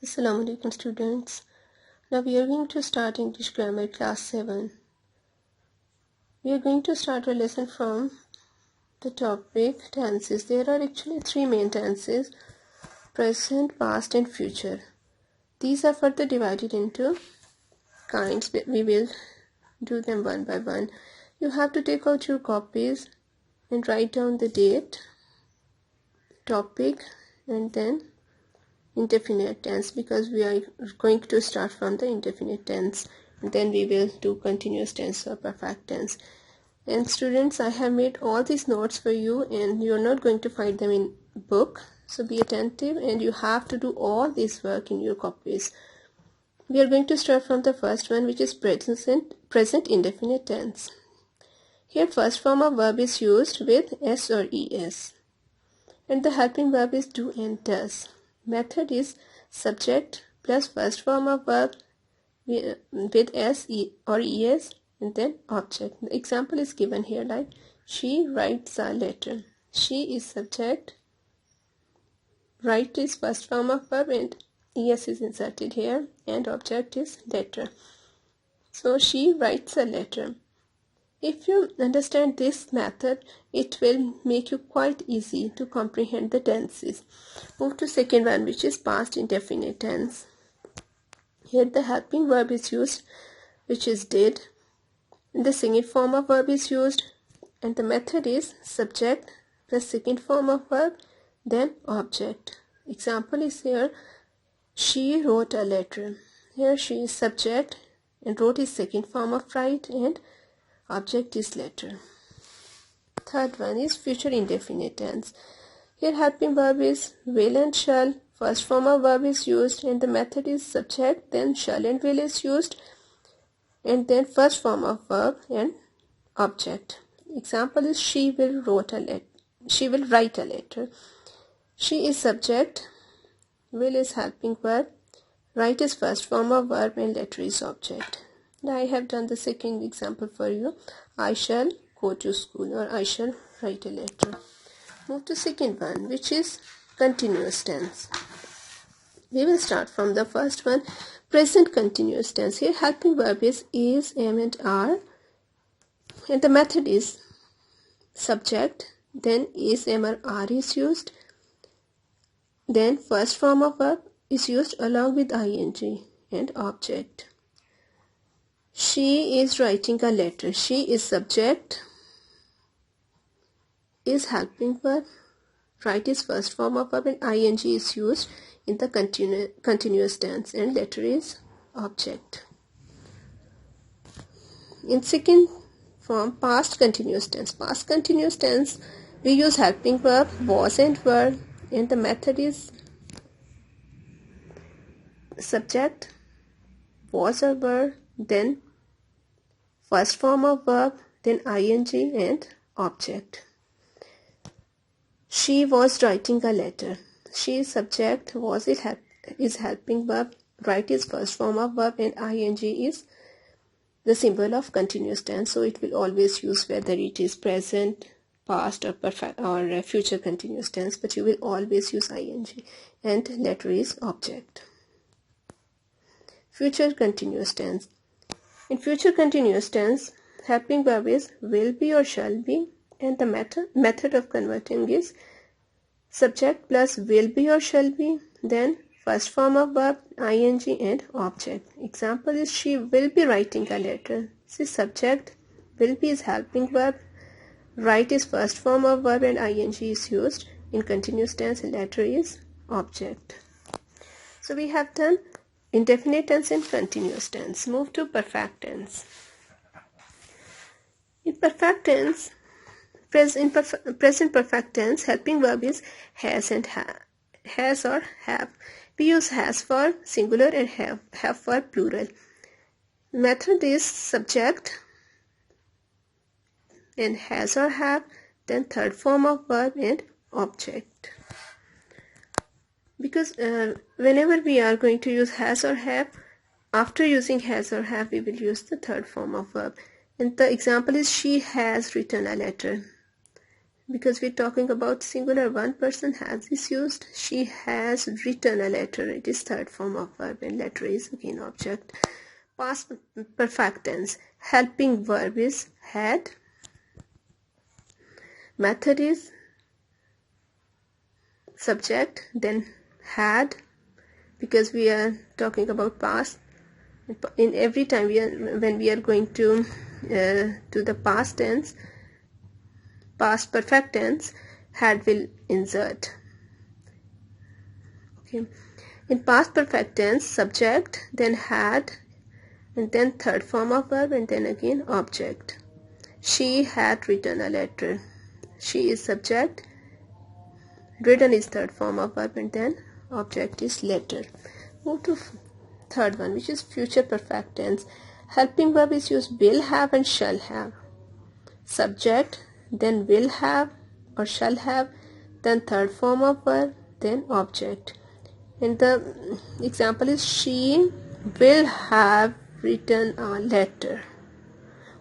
Assalamu alaikum students. Now we are going to start English Grammar class 7. We are going to start our lesson from the topic tenses. There are actually three main tenses: present, past and future. These are further divided into kinds. We will do them one by one. You have to take out your copies and write down the date, topic and then indefinite tense, because we are going to start from the indefinite tense and then we will do continuous tense or perfect tense. And students, I have made all these notes for you and you're not going to find them in book, so be attentive and you have to do all this work in your copies. We are going to start from the first one, which is present indefinite tense. Here first form of verb is used with s or es and the helping verb is do and does. Method is subject plus first form of verb with s or es and then object. The example is given here, like she writes a letter. She is subject, write is first form of verb and es is inserted here and object is letter. So she writes a letter. If you understand this method, it will make you quite easy to comprehend the tenses. Move to second one, which is past indefinite tense. Here the helping verb is used, which is did. The second form of verb is used and the method is subject plus second form of verb then object. Example is here, she wrote a letter. Here she is subject and wrote is second form of write and object is letter. Third one is future indefinite tense. Here helping verb is will and shall. First form of verb is used and the method is subject, then shall and will is used and then first form of verb and object. Example is she will write a letter. She is subject, will is helping verb, write is first form of verb and letter is object. I have done the second example for you. I shall go to school or I shall write a letter. Move to second one, which is continuous tense. We will start from the first one, present continuous tense. Here helping verb is, am and are and the method is subject, then is, am or are is used, then first form of verb is used along with ing and object. She is writing a letter. She is subject, is helping verb, write is first form of verb and ing is used in the continuous tense and letter is object. In second form, past continuous tense. Past continuous tense, we use helping verb was and were and the method is subject, was or were, then first form of verb, then ing and object. She was writing a letter. She is subject, was is helping verb, write is first form of verb and ing is the symbol of continuous tense. So it will always use whether it is present, past or perfect or future continuous tense, but you will always use ing and letter is object. Future continuous tense. In future continuous tense, helping verb is will be or shall be and the method of converting is subject plus will be or shall be, then first form of verb, ing and object. Example is she will be writing a letter. This is subject, will be is helping verb, write is first form of verb and ing is used in continuous tense and letter is object. So we have done indefinite tense and continuous tense. Move to perfect tense. In perfect tense, present perfect tense, helping verb is has and has or have. We use has for singular and have for plural. Method is subject and has or have, then third form of verb and object. Because whenever we are going to use has or have, after using has or have, we will use the third form of verb. And the example is she has written a letter. because we're talking about singular, one person has is used. She has written a letter. It is third form of verb and letter is again object. Past perfect tense. Helping verb is had. Method is subject, then had, because we are talking about past. In every time when we are going to the past tense, past perfect tense, had will insert. Okay. In past perfect tense, subject, then had, and then third form of verb, and then again object. She had written a letter. She is subject, written is third form of verb, and then object is letter. Move to third one, which is future perfect tense. Helping verb is used will have and shall have. Subject, then will have or shall have, then third form of verb, then object. And the example is she will have written a letter,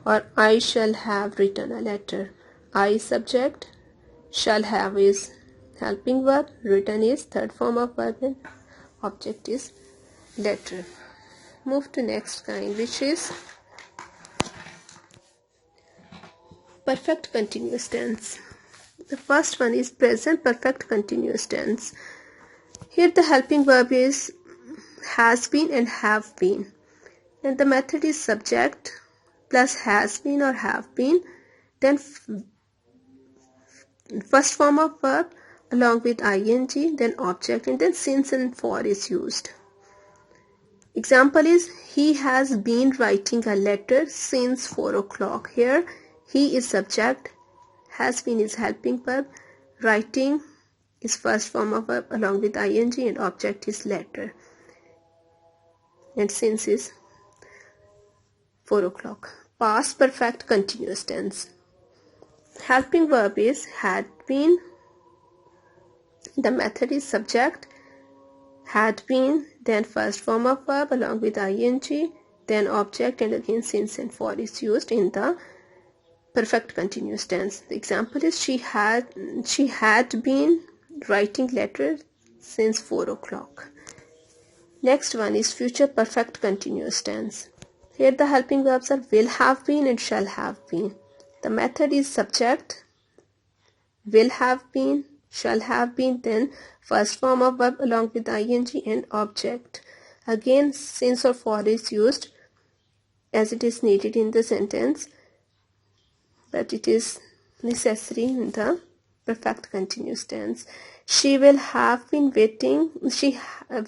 or I shall have written a letter. I is subject, shall have is helping verb, written is third form of verb, and object is letter. Move to next kind, which is perfect continuous tense. The first one is present perfect continuous tense. Here the helping verb is has been and have been, and the method is subject plus has been or have been, then first form of verb along with ing, then object, and then since and for is used. Example is he has been writing a letter since 4 o'clock. Here he is subject, has been is helping verb, writing is first form of verb along with ing, and object is letter, and since is 4 o'clock. Past perfect continuous tense. Helping verb is had been. The method is subject, had been, then first form of verb along with ing, then object, and again since and for is used in the perfect continuous tense. The example is she had been writing letters since 4 o'clock. Next one is future perfect continuous tense. Here the helping verbs are will have been and shall have been. The method is subject, will have been, shall have been, then first form of verb along with ing and object. Again since or for is used as it is needed in the sentence, but it is necessary in the perfect continuous tense. She will have been waiting. She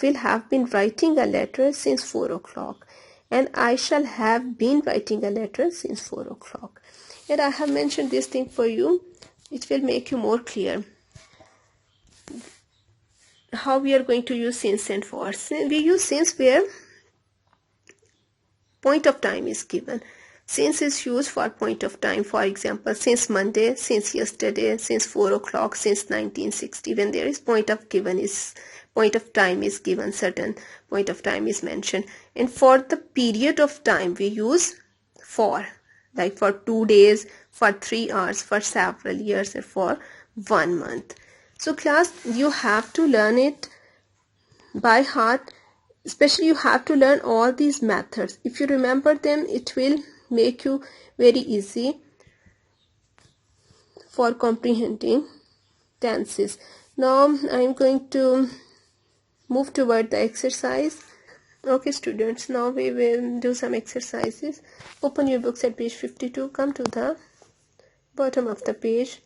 will have been writing a letter since 4 o'clock, and I shall have been writing a letter since 4 o'clock. And I have mentioned this thing for you. It will make you more clear how we are going to use since and for. We use since where point of time is given. Since is used for point of time. For example, since Monday, since yesterday, since 4 o'clock, since 1960. When there is point of time is given, certain point of time is mentioned. And for the period of time we use for, like for 2 days, for 3 hours, for several years, or for 1 month. So class, you have to learn it by heart. Especially you have to learn all these methods. If you remember them, it will make you very easy for comprehending tenses. Now I am going to move toward the exercise. Okay students, now we will do some exercises. Open your books at page 52. Come to the bottom of the page.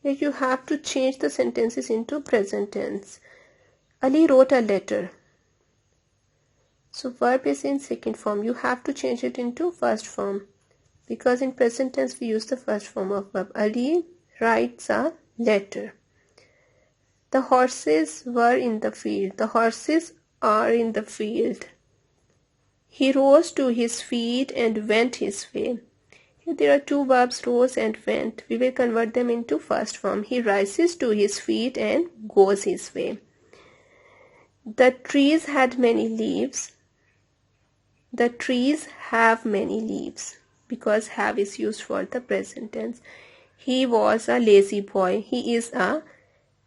Here you have to change the sentences into present tense. Ali wrote a letter. So verb is in second form. You have to change it into first form, because in present tense we use the first form of verb. Ali writes a letter. The horses were in the field. The horses are in the field. He rose to his feet and went his way. Here there are two verbs, rose and went. We will convert them into first form. He rises to his feet and goes his way. The trees had many leaves. The trees have many leaves, because have is used for the present tense. He was a lazy boy. He is a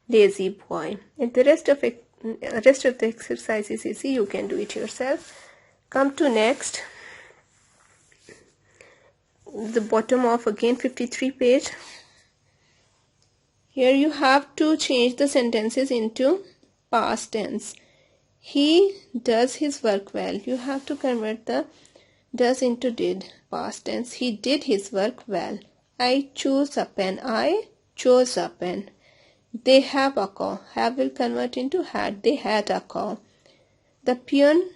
lazy boy. And the rest of the exercise is easy. You can do it yourself. Come to next, the bottom of again 53 page. Here you have to change the sentences into past tense. He does his work well. You have to convert the does into did, past tense. He did his work well. I choose a pen. I chose a pen. They have a cow. Have will convert into had. They had a cow. The peon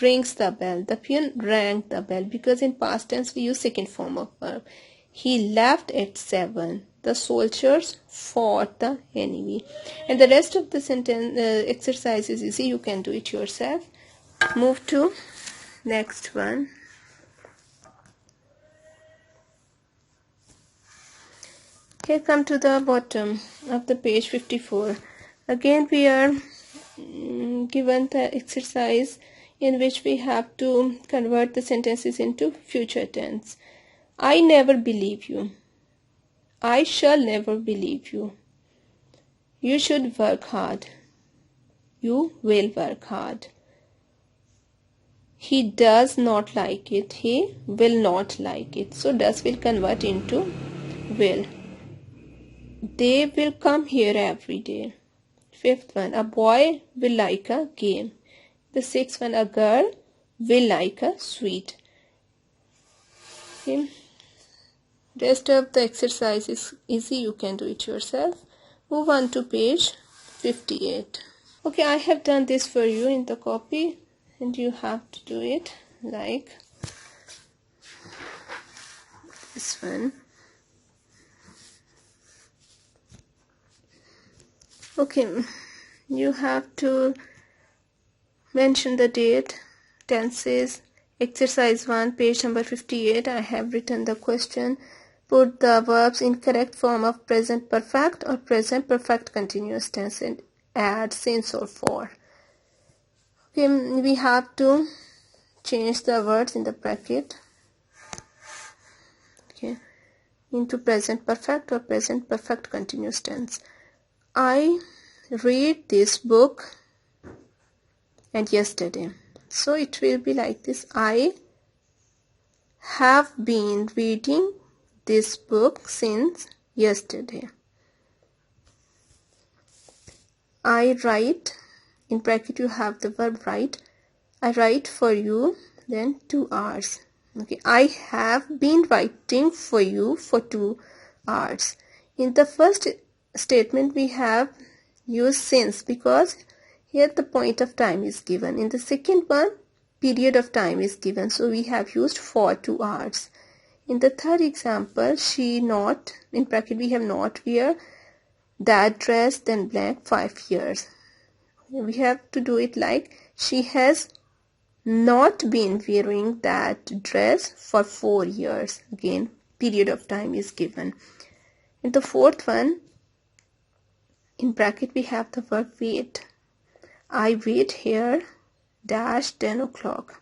rings the bell. The peon rang the bell, because in past tense we use second form of verb. He left at 7. The soldiers fought the enemy. And the rest of the sentence exercises, you see, you can do it yourself. Move to next one. Here come to the bottom of the page 54. Again we are given the exercise in which we have to convert the sentences into future tense. I never believe you. I shall never believe you. You should work hard. You will work hard. He does not like it. He will not like it. So does will convert into will. They will come here every day. Fifth one, a boy will like a game. The sixth one, a girl will like a sweet. Okay. Rest of the exercise is easy. You can do it yourself. Move on to page 58. Okay, I have done this for you in the copy, and you have to do it like this one. Okay, you have to mention the date, tenses. Exercise 1, page number 58. I have written the question. Put the verbs in correct form of present perfect or present perfect continuous tense and add since or for. Okay, we have to change the words in the bracket, okay, into present perfect or present perfect continuous tense. I read this book and yesterday. So it will be like this. I have been reading this book since yesterday. I write, in bracket you have the verb write. I write for you, then 2 hours. Okay, I have been writing for you for 2 hours. In the first statement we have used since, because here the point of time is given. In the second one, period of time is given, so we have used for 2 hours. In the third example, she not, in bracket we have not wear that dress, then blank 5 years. We have to do it like she has not been wearing that dress for 4 years. Again, period of time is given. In the fourth one, in bracket we have the verb wait. I wait here dash 10 o'clock.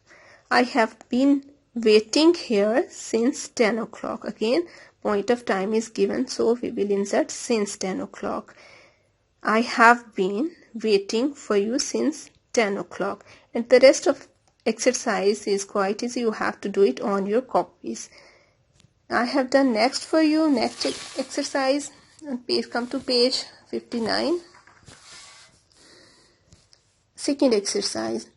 I have been waiting here since 10 o'clock. Again, point of time is given, so we will insert since 10 o'clock. I have been waiting for you since 10 o'clock. And the rest of exercise is quite easy. You have to do it on your copies. I have done next for you. Next exercise. Come to page 59. Second exercise.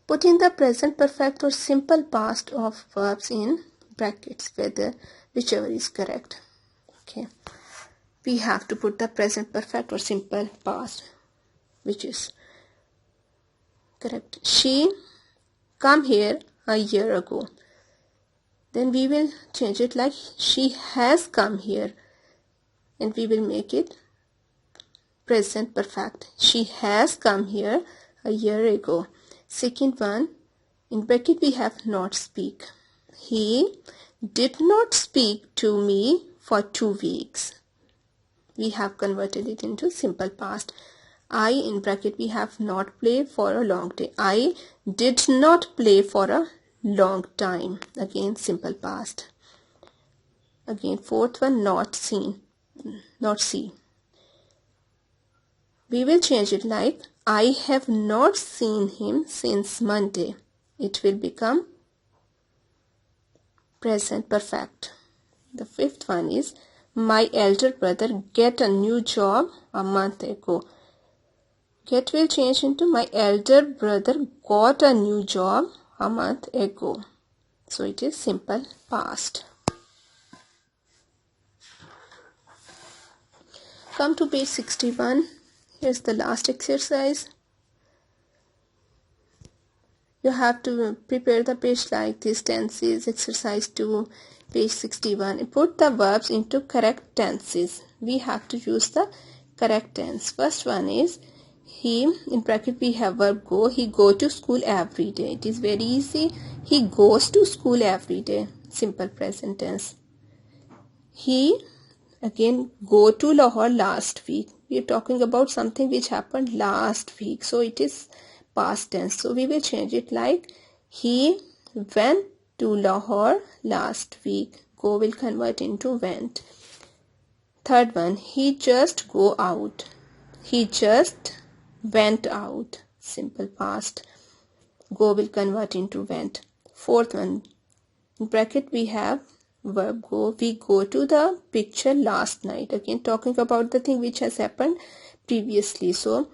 Put in the present perfect or simple past of verbs in brackets, whichever is correct. Okay. We have to put the present perfect or simple past, which is correct. She come here a year ago. Then we will change it like she has come here, and we will make it present perfect. She has come here a year ago. Second one, in bracket we have not speak. He did not speak to me for 2 weeks. We have converted it into simple past. I, in bracket we have not play for a long day. I did not play for a long time. Again, simple past. Again, fourth one, not seen, not see. We will change it like, I have not seen him since Monday. It will become present perfect. The fifth one is, my elder brother get a new job a month ago. Get will change into, my elder brother got a new job a month ago. So it is simple past. Come to page 61. Here's the last exercise. You have to prepare the page like this. Tenses, exercise 2, page 61. Put the verbs into correct tenses. We have to use the correct tense. First one is, he, in bracket we have verb go. He go to school every day. It is very easy. He goes to school every day. Simple present tense. He, again, go to Lahore last week. We are talking about something which happened last week. So it is past tense. So we will change it like, he went to Lahore last week. Go will convert into went. Third one, he just go out. He just went out. Simple past. Go will convert into went. Fourth one, in bracket we have verb go. We go to the picture last night. Again, talking about the thing which has happened previously. So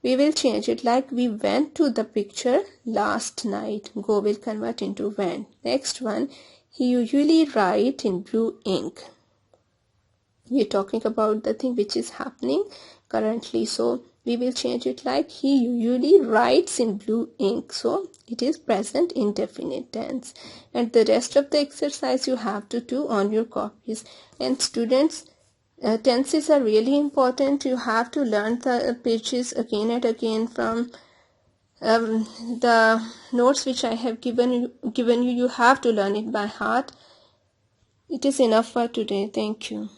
we will change it like, we went to the picture last night. Go will convert into went. Next one, he usually write in blue ink. We are talking about the thing which is happening currently. So we will change it like, he usually writes in blue ink. So it is present indefinite tense. And the rest of the exercise you have to do on your copies. And students, tenses are really important. You have to learn the pages again and again from the notes which I have given you. You have to learn it by heart. It is enough for today. Thank you.